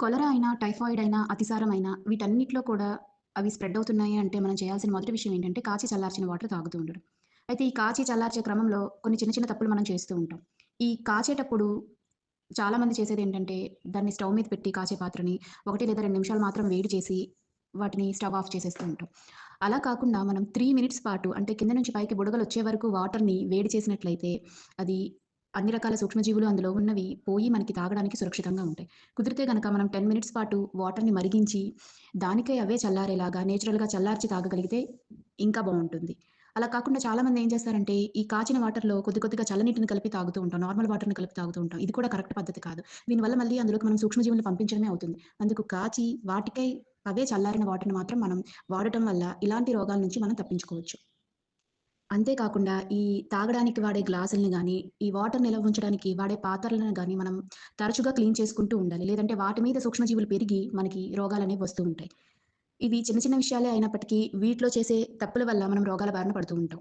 కొలరా అయినా, టైఫాయిడ్ అయినా, అతిసారం అయినా వీటన్నిటిలో కూడా అవి స్ప్రెడ్ అవుతున్నాయి అంటే మనం చేయాల్సిన మొదటి విషయం ఏంటంటే కాచి చల్లార్చిన వాటర్ తాగుతూ ఉండడం. అయితే ఈ కాచి చల్లార్చే క్రమంలో కొన్ని చిన్న చిన్న తప్పులు మనం చేస్తూ ఉంటాం. ఈ కాచేటప్పుడు చాలామంది చేసేదేంటంటే దాన్ని స్టవ్ మీద పెట్టి కాచే పాత్రని 1 లేదా 2 నిమిషాలు మాత్రం వేడి చేసి వాటిని స్టవ్ ఆఫ్ చేసేస్తూ ఉంటాం. అలా కాకుండా మనం 3 మినిట్స్ పాటు అంటే కింద నుంచి పైకి బుడగలొచ్చే వరకు వాటర్‌ని వేడి చేసినట్లయితే అది అన్ని రకాల సూక్ష్మజీవులు అందులో ఉన్నవి పోయి మనకి తాగడానికి సురక్షితంగా ఉంటాయి. కుదిరితే గనక మనం 10 మినిట్స్ పాటు వాటర్‌ని మరిగించి, దానికే అవే చల్లారేలాగా నేచురల్‌గా చల్లార్చి తాగగలిగితే ఇంకా బావుంటుంది. అలా కాకుండా చాలామంది ఏం చేస్తారంటే, ఈ కాచిన వాటర్‌లో కొద్ది కొద్దిగా చల్లనీటిని కలిపి తాగుతూ ఉంటాం. నార్మల్ వాటర్‌ని కలిపి తాగుతూ ఉంటాం. ఇది కూడా కరెక్ట్ పద్ధతి కాదు. దీనివల్ల మళ్ళీ అందులోకి మనం సూక్ష్మజీవులను పంపించడమే అవుతుంది. అందుకు కాచి వాటికై అవే చల్లారిన వాటర్‌ని మాత్రం మనం వాడటం వల్ల ఇలాంటి రోగాల నుంచి మనం తప్పించుకోవచ్చు. అంతే కాకుండా ఈ తాగడానికి వాడే గ్లాసుల్ని గానీ, ఈ వాటర్ నిల్వ ఉంచడానికి వాడే పాత్రలను గానీ, మనం తరచుగా క్లీన్ చేసుకుంటూ ఉండాలి. లేదంటే వాటి మీద సూక్ష్మజీవులు పెరిగి మనకి రోగాలనేవి వస్తూ ఉంటాయి. ఇవి చిన్న చిన్న విషయాలే అయినప్పటికీ వీటిలో చేసే తప్పుల వల్ల మనం రోగాల బారిన పడుతూ ఉంటాం.